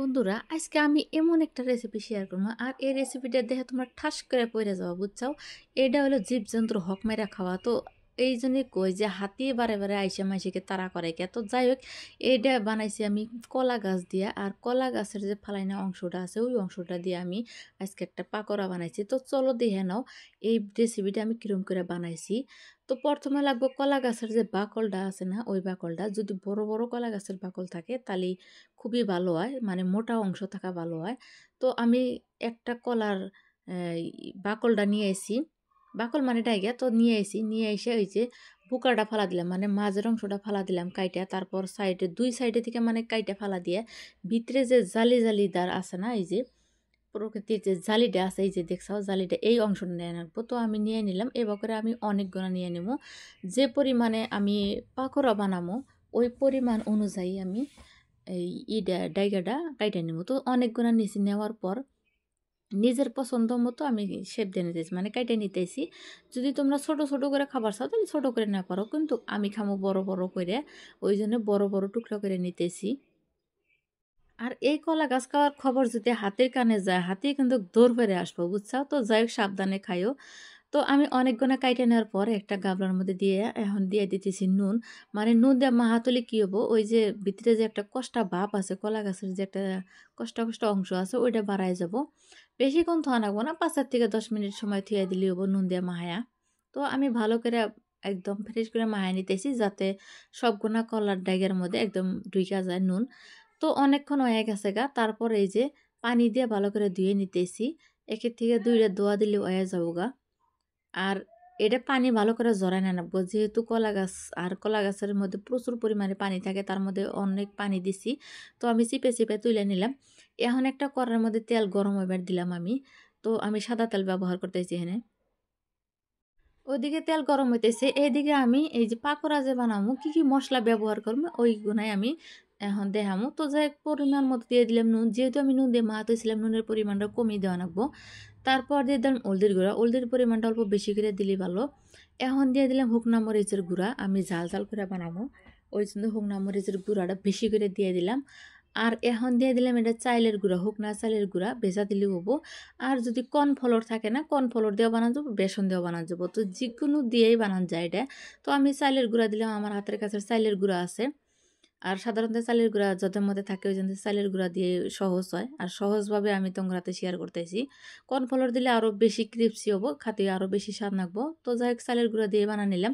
বন্ধুরা আজকে আমি এমন একটা রেসিপি শেয়ার করবো আর এই রেসিপিটা দেখে তোমরা ঠাস করে পড়ে যাওয়া বুঝছাও। এটা হলো জীবজন্তুর হক মেরা খাওয়া। তো এই জন্যই কই যে হাতি বারে বারে আইসা মাইসিকে তাড়া করে কে। তো যাই হোক, এইটা বানাইছি আমি কলা গাছ দিয়ে। আর কলা গাছের যে ফালাইনা অংশটা আছে ওই অংশটা দিয়ে আমি আজকে একটা পাকোড়া বানাইছি। তো চলো দেখে নাও এই রেসিপিটা আমি কিরম করে বানাইছি। তো প্রথমে লাগবে কলা গাছের যে বাকলটা আছে না, ওই বাকলটা যদি বড় বড় কলা গাছের বাকল থাকে তাহলে খুবই ভালো হয়, মানে মোটা অংশ থাকা ভালো হয়। তো আমি একটা কলার বাকলটা নিয়ে এসি, বাকল মানে ডাইগা তো নিয়ে এসি, নিয়ে এসে ওই যে বুকাটা ফালা দিলাম, মানে মাঝের অংশটা ফালা দিলাম কাইটা। তারপর সাইডে দুই সাইডে থেকে মানে কাইটা ফালা দিয়ে ভিতরে যে জালি জালিদার আছে না, এই যে প্রকৃতির যে জালিটা আছে, এই যে দেখছাও জালিটা, এই অংশটা নিয়ে রাখবো। তো আমি নিয়ে নিলাম, এবার করে আমি অনেকগুলো নিয়ে নেব। যে পরিমাণে আমি পাকোড়া বানাবো ওই পরিমাণ অনুযায়ী আমি এই ডাইগাটা কাইটা নেব। তো অনেকগুলো নিচে নেওয়ার পর নিজের পছন্দ মতো আমি শেপ দিয়ে নিতেছি, মানে কাইটা নিতেছি। যদি তোমরা ছোট ছোট করে খাবার চাও তাহলে ছোট করে না পারো, কিন্তু আমি খামো বড় বড় করে, ওই জন্য বড় বড় টুকরো করে নিতেছি। আর এই কলা গাছ খাওয়ার খবর যদি হাতের কানে যায়, হাতে কিন্তু দৌড় ফেরে আসবো বুঝছাও। তো যাই হোক, সাবধানে খাইও। তো আমি অনেকগুলো কাইটে নেওয়ার পর একটা গামলার মধ্যে দিয়ে এখন দিয়ে দিতেছি নুন। মানে নুন দিয়ে মাহাতলি কী হবো, ওই যে ভিতরে যে একটা কষ্টা ভাব আছে, কলা গাছের যে একটা কষ্টা কষ্টা অংশ আছে ওইটা বাড়াই যাব। বেশিক্ষণ থোয়া নাগবো না, 5 থেকে 10 মিনিট সময় থুয়ে দিলে হবো নুন দিয়ে মাহায়া। তো আমি ভালো করে একদম ফ্রেশ করে মাহায় নিতেছি, যাতে সবগুলা কলার ডাইগের মধ্যে একদম ঢুইকা যায় নুন। তো অনেকক্ষণ হয়ে গেছে গা। তারপর এই যে পানি দিয়ে ভালো করে ধুয়ে নিতেছি, একের থেকে দুইটা ধোয়া দিলে হয়ে যাবো গা। আর এটা পানি ভালো করে জড়ায় না নাবো, যেহেতু কলা গাছ আর কলা গাছের মধ্যে প্রচুর পরিমাণে পানি থাকে, তার মধ্যে অনেক পানি দিছি। তো আমি চিপে চিপে তুলে নিলাম। এখন একটা কড়াইয়ের মধ্যে তেল গরম হইবার দিলাম আমি। তো আমি সাদা তেল ব্যবহার করতেছি এখানে। ওইদিকে তেল গরম হইতেছে, এইদিকে আমি এই যে পাকোড়া যে বানামু কি কি মশলা ব্যবহার করবো ওই গুনাই আমি এখন দেখামু। তো যাই হোক, পরিমাণ মতো দিয়ে দিলাম নুন, যেহেতু আমি নুন দিয়ে মাখাতেছিলাম নুনের পরিমাণটা কমিয়ে দেওয়া লাগবো। তারপর দিয়ে দিলাম হলদির গুঁড়া, হলদির পরিমাণটা অল্প বেশি করে দিলে ভালো। এখন দিয়ে দিলাম শুকনা মরিচের গুঁড়া, আমি ঝাল ঝাল করে বানাবো ওই জন্য শুকনা মরিচের গুঁড়াটা বেশি করে দিয়ে দিলাম। আর এখন দিয়ে দিলাম এটা চাইলের গুঁড়া, শুকনা চাইলের গুঁড়া ভেজা দিলে হবো। আর যদি কর্নফ্লোর থাকে না, কর্নফ্লোর দিয়েও বানান যাবো, বেসন দিয়েও বানান যাবো, তো যে কোনো দিয়েই বানান যায় এটা। তো আমি চাইলের গুঁড়া দিলাম, আমার হাতের কাছে চাইলের গুঁড়া আছে। আর সাধারণত চালের গুঁড়া যাদের মধ্যে থাকে ওই জন্য চালের গুঁড়া দিয়ে সহজ হয়, আর সহজভাবে আমি তোমার হাতে শেয়ার করতেছি। কর্নফ্লোর দিলে আরও বেশি ক্রিপসি হবো, খাতে আরও বেশি স্বাদ লাগবো। তো যাই হোক, চালের গুঁড়া দিয়ে বানা নিলাম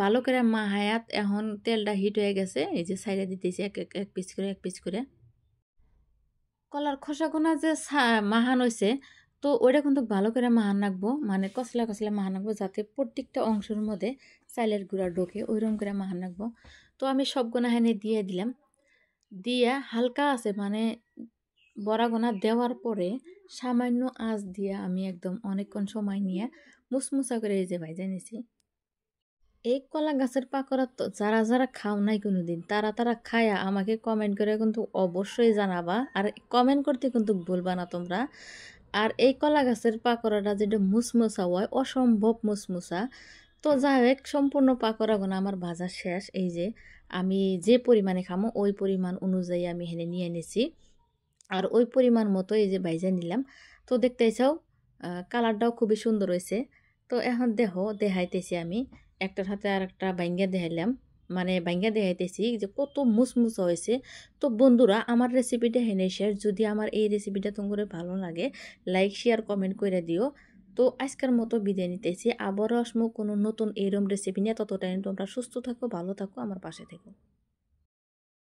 ভালো করে মাহায়াত। এখন তেলটা হিট হয়ে গেছে, এই যে সাইডে দিতেছি এক এক পিস করে এক পিস করে কলার খোসাগুনা যে মাহান হয়েছে। তো ওইটা কিন্তু ভালো করে মাহান রাখবো, মানে কচলা কচলা মাহান রাখবো, যাতে প্রত্যেকটা অংশের মধ্যে চালের গুঁড়া ঢোকে, ওইরকম করে মাহান রাখবো। তো আমি সবগুনা হেনে দিয়ে দিলাম, দিয়া হালকা আছে মানে বড়াগুনা দেওয়ার পরে সামান্য আঁচ দিয়ে আমি একদম অনেকক্ষণ সময় নিয়ে মুসমুসা করে এই যে ভাইজা নিছি। এই কলা গাছের পাকোড়া তো যারা যারা খাও নাই কোনোদিন, তারা তারা খায়া আমাকে কমেন্ট করে কিন্তু অবশ্যই জানাবা, আর কমেন্ট করতে কিন্তু ভুলবা না তোমরা। আর এই কলা গাছের পাকোড়াটা যেটা মুসমুসা হয়, অসম্ভব মুসমুসা। তো যাই হোক, সম্পূর্ণ পাকোড়াগুলো আমার ভাজা শেষ। এই যে আমি যে পরিমাণে খামো ওই পরিমাণ অনুযায়ী আমি এখানে নিয়ে নিছি, আর ওই পরিমাণ মতো এই যে ভাইজা নিলাম। তো দেখতে চাও কালারটাও খুবই সুন্দর হয়েছে। তো এখন দেখাইতেছি আমি একটার হাতে আর একটা বাইঙ্গা দেখাইলাম, মানে বাইঙ্গা দেখাইতেছি যে কত মুসমুসা হয়েছে। তো বন্ধুরা, আমার রেসিপিটা হেনে শেয়ার, যদি আমার এই রেসিপিটা তোমার ভালো লাগে লাইক শেয়ার কমেন্ট করে দিও। তো আজকের মতো বিদায় নিতেছি, আবারও আসবো কোনো নতুন এরম রেসিপি নিয়ে। ততটাই তোমরা সুস্থ থাকো, ভালো থাকো, আমার পাশে থেকো।